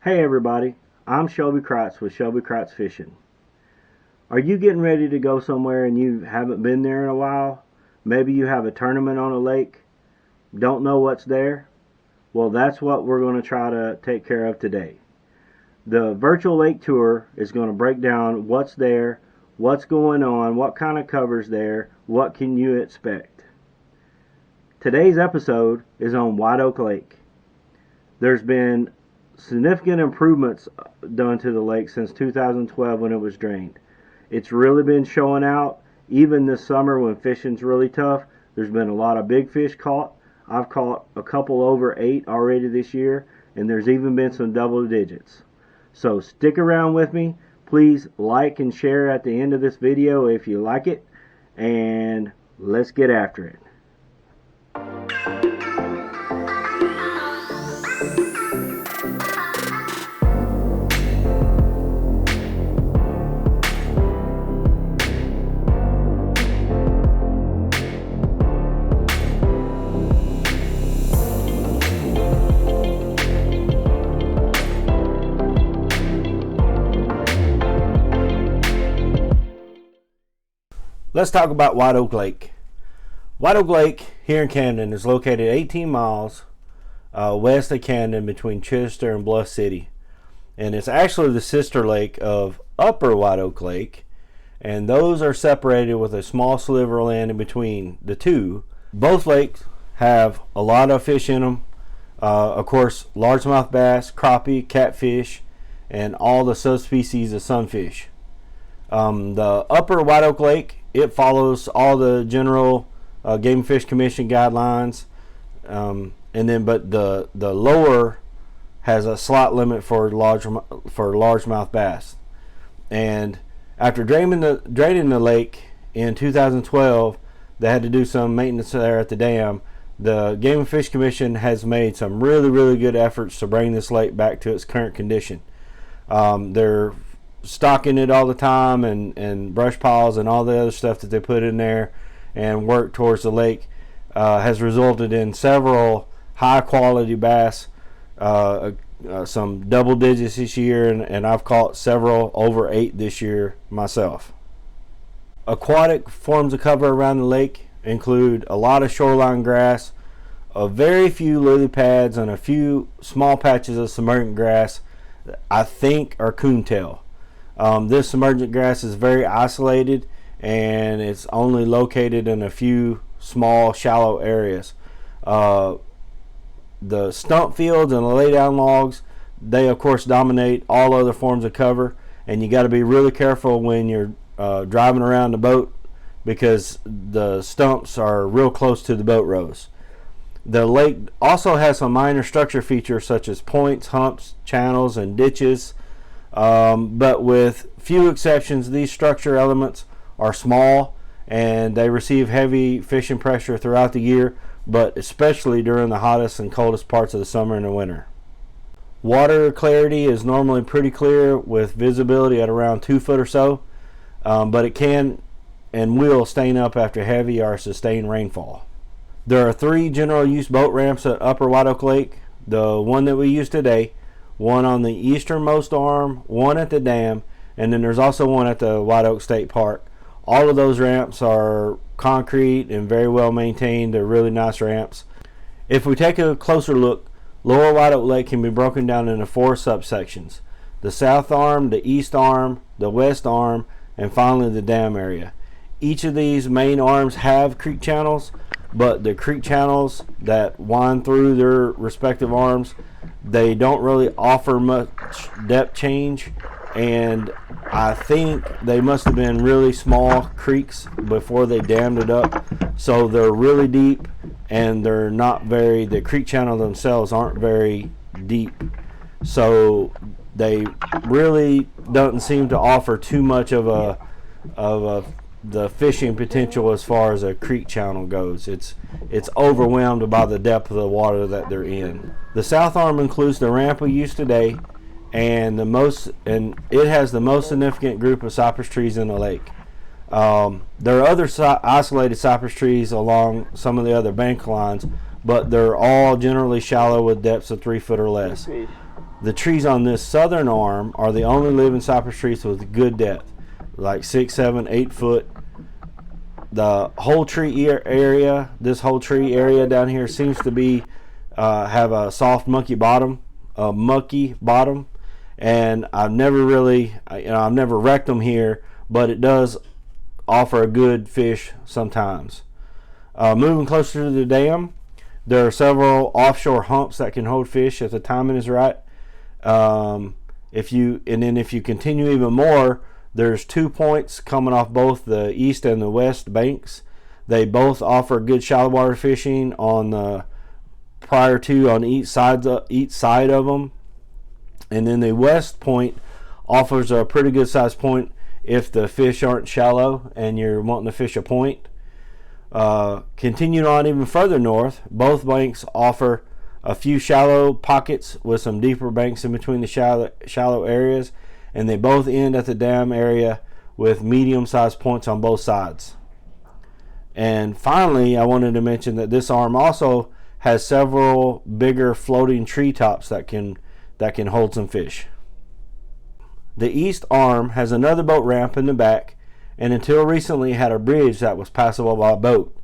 Hey everybody, I'm Shelby Kratz with Shelby Kratz Fishing. Are you getting ready to go somewhere and you haven't been there in a while? Maybe you have a tournament on a lake, don't know what's there? Well, that's what we're going to try to take care of today. The virtual lake tour is going to break down what's there, what's going on, what kind of cover's there, what can you expect. Today's episode is on White Oak Lake. There's been significant improvements done to the lake since 2012 when it was drained. It's really been showing out. Even this summer when fishing's really tough, there's been a lot of big fish caught. I've caught a couple over 8 already this year, and there's even been some double digits. So stick around with me. Please like and share at the end of this video if you like it, and let's get after it. Let's talk about White Oak Lake. White Oak Lake here in Camden is located 18 miles west of Camden between Chester and Bluff City. And it's actually the sister lake of Upper White Oak Lake. And those are separated with a small sliver of land in between the two. Both lakes have a lot of fish in them. Of course, largemouth bass, crappie, catfish, and all the subspecies of sunfish. The Upper White Oak Lake, it follows all the general Game and Fish Commission guidelines, and then but the lower has a slot limit for largemouth bass. And after draining the lake in 2012, they had to do some maintenance there at the dam. The Game and Fish Commission has made some really good efforts to bring this lake back to its current condition. They're stocking it all the time, and brush piles and all the other stuff that they put in there and work towards the lake has resulted in several high quality bass, some double digits this year, and I've caught several over 8 this year myself. Aquatic forms of cover around the lake include a lot of shoreline grass, a very few lily pads, and a few small patches of submergent grass that I think are coontail. This submergent grass is very isolated, and it's only located in a few small shallow areas. The stump fields and the laydown logs, they of course dominate all other forms of cover, and you got to be really careful when you're driving around the boat, because the stumps are real close to the boat rows. The lake also has some minor structure features such as points, humps, channels, and ditches. But with few exceptions, these structure elements are small and they receive heavy fishing pressure throughout the year, but especially during the hottest and coldest parts of the summer and the winter. Water clarity is normally pretty clear with visibility at around 2 foot or so, but it can and will stain up after heavy or sustained rainfall. There are 3 general use boat ramps at Upper White Oak Lake. The one that we use today, one on the easternmost arm, one at the dam, and then there's also one at the White Oak State Park. All of those ramps are concrete and very well maintained. They're really nice ramps. If we take a closer look, Lower White Oak Lake can be broken down into 4 subsections: the south arm, the east arm, the west arm, and finally the dam area. Each of these main arms have creek channels, but the creek channels that wind through their respective arms, they don't really offer much depth change, and I think they must have been really small creeks before they dammed it up, so they're really deep, and they're not very, the creek channel themselves aren't very deep, so they really don't seem to offer too much of the fishing potential as far as a creek channel goes. It's overwhelmed by the depth of the water that they're in. The south arm includes the ramp we use today, and it has the most significant group of cypress trees in the lake. There are other isolated cypress trees along some of the other bank lines, but they're all generally shallow with depths of 3 foot or less. The trees on this southern arm are the only living cypress trees with good depth, like 6, 7, 8 foot. The whole tree area, this whole tree area down here seems to be have a soft mucky bottom, and I've never really, I've never wrecked them here, but it does offer a good fish sometimes. Moving closer to the dam, there are several offshore humps that can hold fish if the timing is right. If you continue even more, there's 2 points coming off both the east and the west banks. They both offer good shallow water fishing on the prior to on each side of them. And then the west point offers a pretty good sized point if the fish aren't shallow and you're wanting to fish a point. Continuing on even further north, both banks offer a few shallow pockets with some deeper banks in between the shallow areas, and they both end at the dam area with medium-sized points on both sides. And finally, I wanted to mention that this arm also has several bigger floating treetops that can hold some fish. The east arm has another boat ramp in the back, and until recently had a bridge that was passable by boat.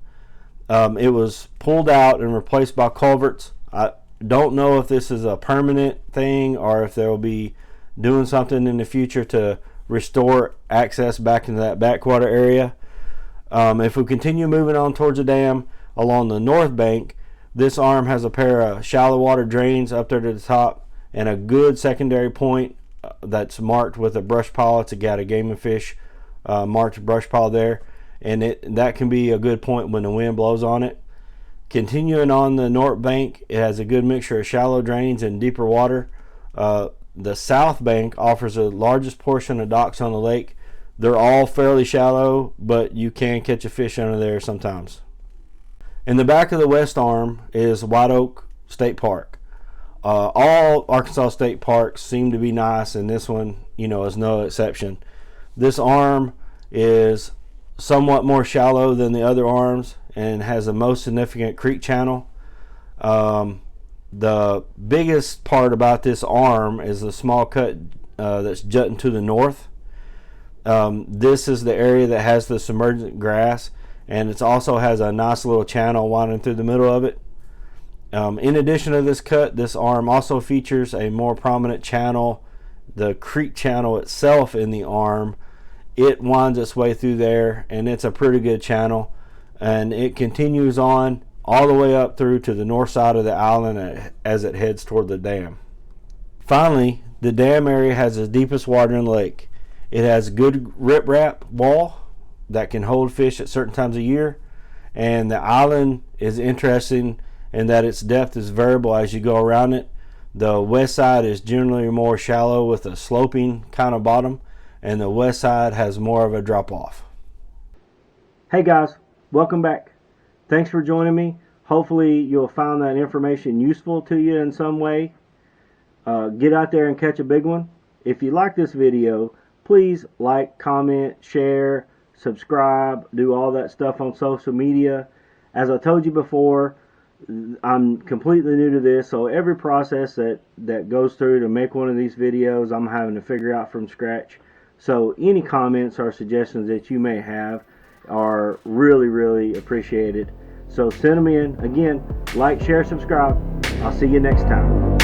It was pulled out and replaced by culverts. I don't know if this is a permanent thing or if they'll be doing something in the future to restore access back into that backwater area. If we continue moving on towards the dam along the north bank, this arm has a pair of shallow water drains up there to the top and a good secondary point that's marked with a brush pile. It's got a game and fish marked brush pile there, and that can be a good point when the wind blows on it. Continuing on the north bank, it has a good mixture of shallow drains and deeper water. The south bank offers the largest portion of docks on the lake. They're all fairly shallow, but you can catch a fish under there sometimes. In the back of the west arm is White Oak State Park. All Arkansas state parks seem to be nice, and this one, is no exception. This arm is somewhat more shallow than the other arms and has the most significant creek channel. The biggest part about this arm is the small cut that's jutting to the north. This is the area that has the submergent grass, and it also has a nice little channel winding through the middle of it. In addition to this cut, this arm also features a more prominent channel, the creek channel itself in the arm. It winds its way through there, and it's a pretty good channel, and it continues on all the way up through to the north side of the island as it heads toward the dam. Finally, the dam area has the deepest water in the lake. It has good riprap wall that can hold fish at certain times of year, and the island is interesting in that its depth is variable as you go around it. The west side is generally more shallow with a sloping kind of bottom, and the west side has more of a drop off. Hey guys, welcome back. Thanks for joining me. Hopefully you'll find that information useful to you in some way. Get out there and catch a big one. If you like this video, please like, comment, share, subscribe, do all that stuff on social media. As I told you before, I'm completely new to this, so every process that goes through to make one of these videos, I'm having to figure out from scratch. So any comments or suggestions that you may have are really, really appreciated. So send them in. Again, like, share, subscribe. I'll see you next time.